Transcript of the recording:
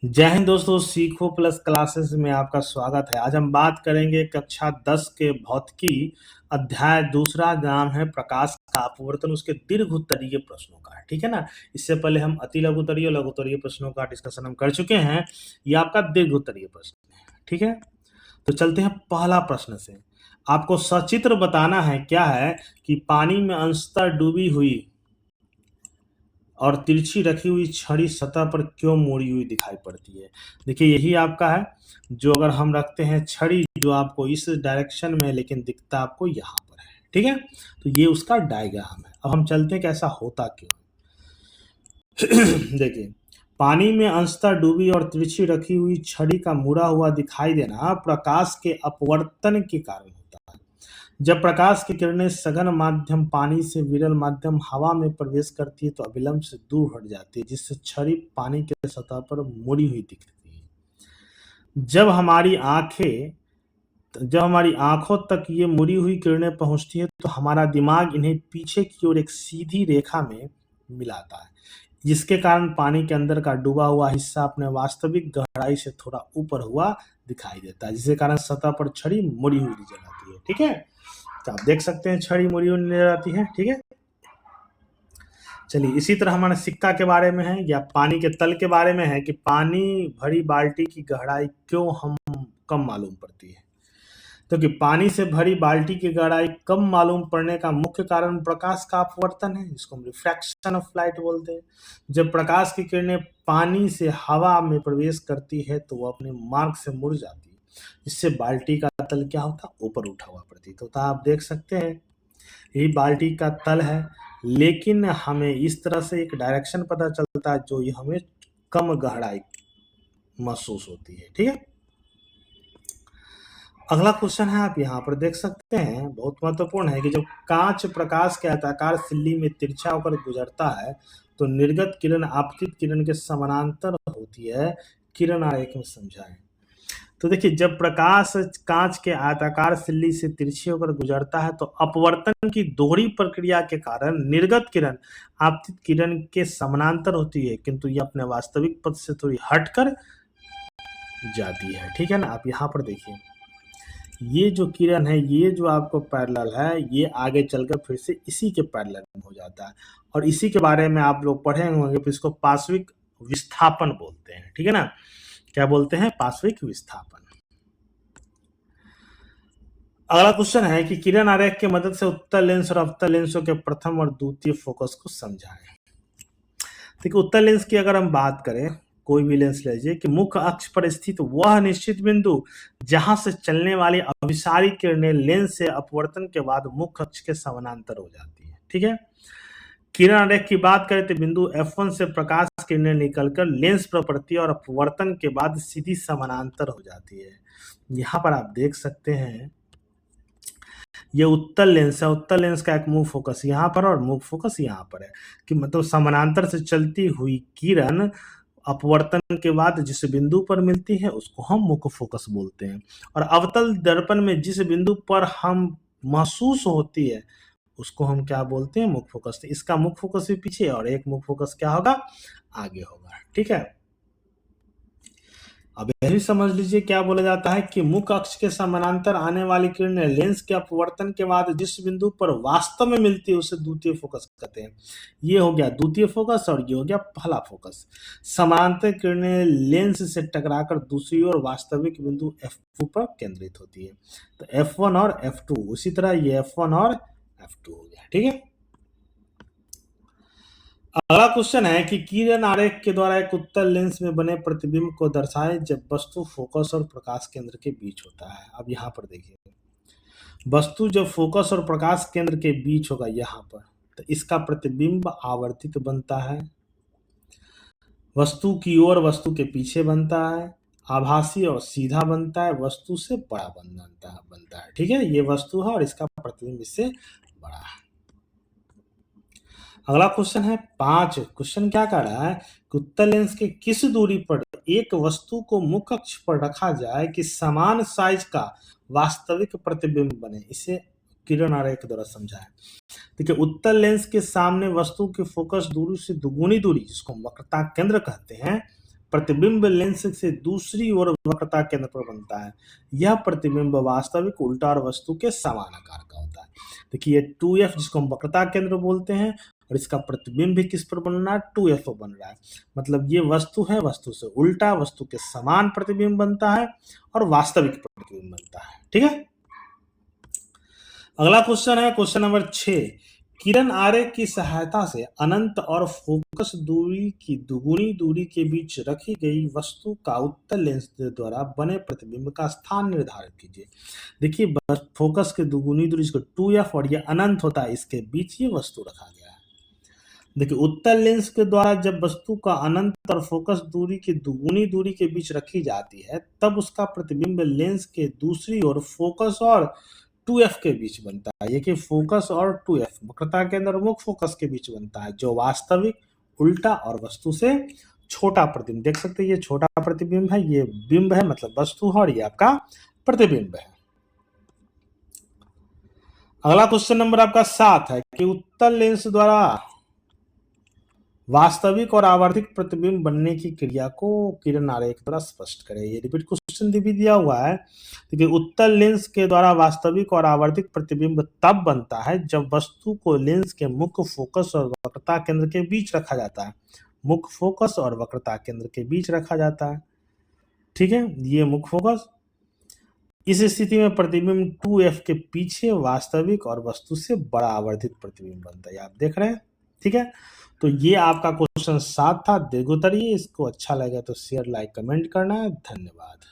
जय हिंद दोस्तों, सीखो प्लस क्लासेस में आपका स्वागत है। आज हम बात करेंगे कक्षा 10 के भौतिकी अध्याय दूसरा, नाम है प्रकाश का अपवर्तन, उसके दीर्घ उत्तरीय प्रश्नों का है। ठीक है ना। इससे पहले हम अति लघु उत्तरीय लघु उत्तरीय प्रश्नों का डिस्कशन हम कर चुके हैं। ये आपका दीर्घ उत्तरीय प्रश्न है। ठीक है, तो चलते हैं पहला प्रश्न से। आपको सचित्र बताना है क्या है कि पानी में अंशतः डूबी हुई और तिरछी रखी हुई छड़ी सतह पर क्यों मुड़ी हुई दिखाई पड़ती है। देखिए, यही आपका है। जो अगर हम रखते हैं छड़ी, जो आपको इस डायरेक्शन में, लेकिन दिखता आपको यहाँ पर है। ठीक है, तो ये उसका डायग्राम है। अब हम चलते हैं कि ऐसा होता क्यों। देखिए, पानी में अंशतः डूबी और तिरछी रखी हुई छड़ी का मुड़ा हुआ दिखाई देना प्रकाश के अपवर्तन के कारण होता है। जब प्रकाश की किरणें सघन माध्यम पानी से विरल माध्यम हवा में प्रवेश करती है तो अविलंब से दूर हट जाती है, जिससे छड़ी पानी के सतह पर मुड़ी हुई दिखती है। जब हमारी आंखों तक ये मुड़ी हुई किरणें पहुंचती है तो हमारा दिमाग इन्हें पीछे की ओर एक सीधी रेखा में मिलाता है, जिसके कारण पानी के अंदर का डूबा हुआ हिस्सा अपने वास्तविक गहराई से थोड़ा ऊपर हुआ दिखाई देता है, जिसके कारण सतह पर छड़ी मुड़ी हुई नजर आती है। ठीक है, तो आप देख सकते हैं छड़ी मुड़ी हुई नजर आती है। ठीक है, चलिए, इसी तरह हमारे सिक्का के बारे में है या पानी के तल के बारे में है कि पानी भरी बाल्टी की गहराई क्यों हम कम मालूम पड़ती है। तो कि पानी से भरी बाल्टी की गहराई कम मालूम पड़ने का मुख्य कारण प्रकाश का अपवर्तन है, जिसको हम रिफ्रैक्शन ऑफ लाइट बोलते हैं। जब प्रकाश की किरणें पानी से हवा में प्रवेश करती है तो वो अपने मार्ग से मुड़ जाती है, जिससे बाल्टी का तल क्या होता, ऊपर उठा हुआ प्रतीत होता है। आप देख सकते हैं, यही बाल्टी का तल है, लेकिन हमें इस तरह से एक डायरेक्शन पता चलता है जो ये हमें कम गहराई महसूस होती है। ठीक है, अगला क्वेश्चन है, आप यहाँ पर देख सकते हैं, बहुत महत्वपूर्ण है कि जब कांच प्रकाश के आयताकार सिल्ली में तिरछा होकर गुजरता है तो निर्गत किरण आपतित किरण के समानांतर होती है। किरण आरेख में समझाएं। तो देखिए, जब प्रकाश कांच के आयताकार सिल्ली से तिरछी होकर गुजरता है तो अपवर्तन की दोहरी प्रक्रिया के कारण निर्गत किरण आपतित किरण के समानांतर होती है, किंतु यह अपने वास्तविक पथ से थोड़ी हटकर जाती है। ठीक है ना। आप यहाँ पर देखिए, ये जो किरण है, ये जो आपको पैरेलल है, ये आगे चलकर फिर से इसी के पैरेलल में हो जाता है, और इसी के बारे में आप लोग पढ़े होंगे, फिर इसको पार्श्विक विस्थापन बोलते हैं। ठीक है ना, क्या बोलते हैं, पार्श्विक विस्थापन। अगला क्वेश्चन है कि किरण आरेख की मदद से उत्तल लेंस और अवतल लेंसों के प्रथम और द्वितीय फोकस को समझाएं। देखिए, उत्तल लेंस की अगर हम बात करें, कोई भी लेंस लीजिए, कि मुख्य अक्ष पर स्थित वह निश्चित बिंदु जहां से चलने वाली अभिसारी किरणें लेंस से अपवर्तन के बाद मुख्य अक्ष के समानांतर हो जाती है। ठीक है, किरण आरेख की बात करें तो बिंदु F1 से प्रकाश किरणें निकलकर लेंस पर पड़ती है और अपवर्तन के बाद सीधी समानांतर हो जाती है। यहाँ पर आप देख सकते हैं, ये उत्तल लेंस है। उत्तल लेंस का एक मुख्य फोकस यहाँ पर और मुख्य फोकस यहाँ पर है, कि मतलब समानांतर से चलती हुई किरण अपवर्तन के बाद जिस बिंदु पर मिलती है उसको हम मुख्य फोकस बोलते हैं, और अवतल दर्पण में जिस बिंदु पर हम महसूस होती है उसको हम क्या बोलते हैं, मुख्य फोकस। तो इसका मुख्य फोकस भी पीछे है और एक मुख्य फोकस क्या होगा, आगे होगा। ठीक है, अब यह भी समझ लीजिए क्या बोला जाता है कि मुख्य अक्ष के समानांतर आने वाली किरणें लेंस के अपवर्तन के बाद जिस बिंदु पर वास्तव में मिलती है उसे द्वितीय फोकस कहते हैं। ये हो गया द्वितीय फोकस और ये हो गया पहला फोकस। समानांतर किरणें लेंस से टकराकर दूसरी ओर वास्तविक बिंदु F2 पर केंद्रित होती है। तो F1 और F2, उसी तरह ये F1 और F2 हो गया। ठीक है, अगला क्वेश्चन है कि किरण आरेख के द्वारा एक उत्तल लेंस में बने प्रतिबिंब को दर्शाएं जब वस्तु फोकस और प्रकाश केंद्र के बीच होता है। अब यहाँ पर देखिए, वस्तु जब फोकस और प्रकाश केंद्र के बीच होगा यहाँ पर, तो इसका प्रतिबिंब आवर्तित बनता है, वस्तु की ओर वस्तु के पीछे बनता है, आभासी और सीधा बनता है, वस्तु से बड़ा बनता है। ठीक है, ये वस्तु है और इसका प्रतिबिंब इससे बड़ा है। अगला क्वेश्चन है 5। क्वेश्चन क्या कह रहा है कि उत्तल लेंस के किस दूरी पर एक वस्तु को मुख्य अक्ष पर रखा जाए कि समान साइज का वास्तविक प्रतिबिंब बने। इसे किरण आरेख द्वारा समझाएं। देखिए, उत्तल लेंस के सामने वस्तु की फोकस दूरी से दुगुनी दूरी, जिसको हम वक्रता केंद्र कहते हैं, प्रतिबिंब लेंस से दूसरी ओर वक्रता केंद्र पर बनता है। यह प्रतिबिंब वास्तविक उल्टा और वस्तु के समान आकार का होता है। देखिए 2f जिसको हम वक्रता केंद्र बोलते हैं और इसका प्रतिबिंब भी किस पर बन रहा है, 2f पर बन रहा है। मतलब ये वस्तु है, वस्तु से उल्टा, वस्तु के समान प्रतिबिंब बनता है और वास्तविक प्रतिबिंब बनता है। ठीक है, अगला क्वेश्चन है क्वेश्चन नंबर 6। किरण आरेख की सहायता से अनंत और फोकस दूरी की दुगुनी दूरी के बीच रखी गई वस्तु का उत्तल लेंस द्वारा बने प्रतिबिंब का स्थान निर्धारित कीजिए। देखिए फोकस के दुगुनी दूरी इसको 2f और ये अनंत होता है, इसके बीच ये वस्तु रखा गया है। देखिए उत्तल लेंस के द्वारा जब वस्तु का अनंत और फोकस दूरी की दुगुनी दूरी के बीच रखी जाती है तब उसका प्रतिबिंब लेंस के दूसरी ओर फोकस और 2f के बीच बनता है। ये कि फोकस और 2f वक्रता के अंदर मुख्य फोकस के बीच बनता है, जो वास्तविक उल्टा और वस्तु से छोटा प्रतिबिंब। देख सकते हैं ये छोटा प्रतिबिंब है, ये बिंब है मतलब वस्तु है और ये आपका प्रतिबिंब है। अगला क्वेश्चन नंबर आपका 7 है कि उत्तल लेंस द्वारा वास्तविक और आवर्धित प्रतिबिंब बनने की क्रिया को किरण आरेख द्वारा स्पष्ट करें। ये रिपीट क्वेश्चन भी दिया हुआ है। देखिए उत्तल लेंस के द्वारा वास्तविक और आवर्धित प्रतिबिंब तब बनता है जब वस्तु को लेंस के मुख्य फोकस और वक्रता केंद्र के बीच रखा जाता है। मुख्य फोकस और वक्रता केंद्र के बीच रखा जाता है। ठीक है, ये मुख्य फोकस। इस स्थिति में प्रतिबिंब 2f के पीछे वास्तविक और वस्तु से बड़ा आवर्धित प्रतिबिंब बनता है। आप देख रहे हैं। ठीक है, तो ये आपका क्वेश्चन 7 था, दीर्घोत्तरीय। इसको अच्छा लगा तो शेयर, लाइक, कमेंट करना है। धन्यवाद।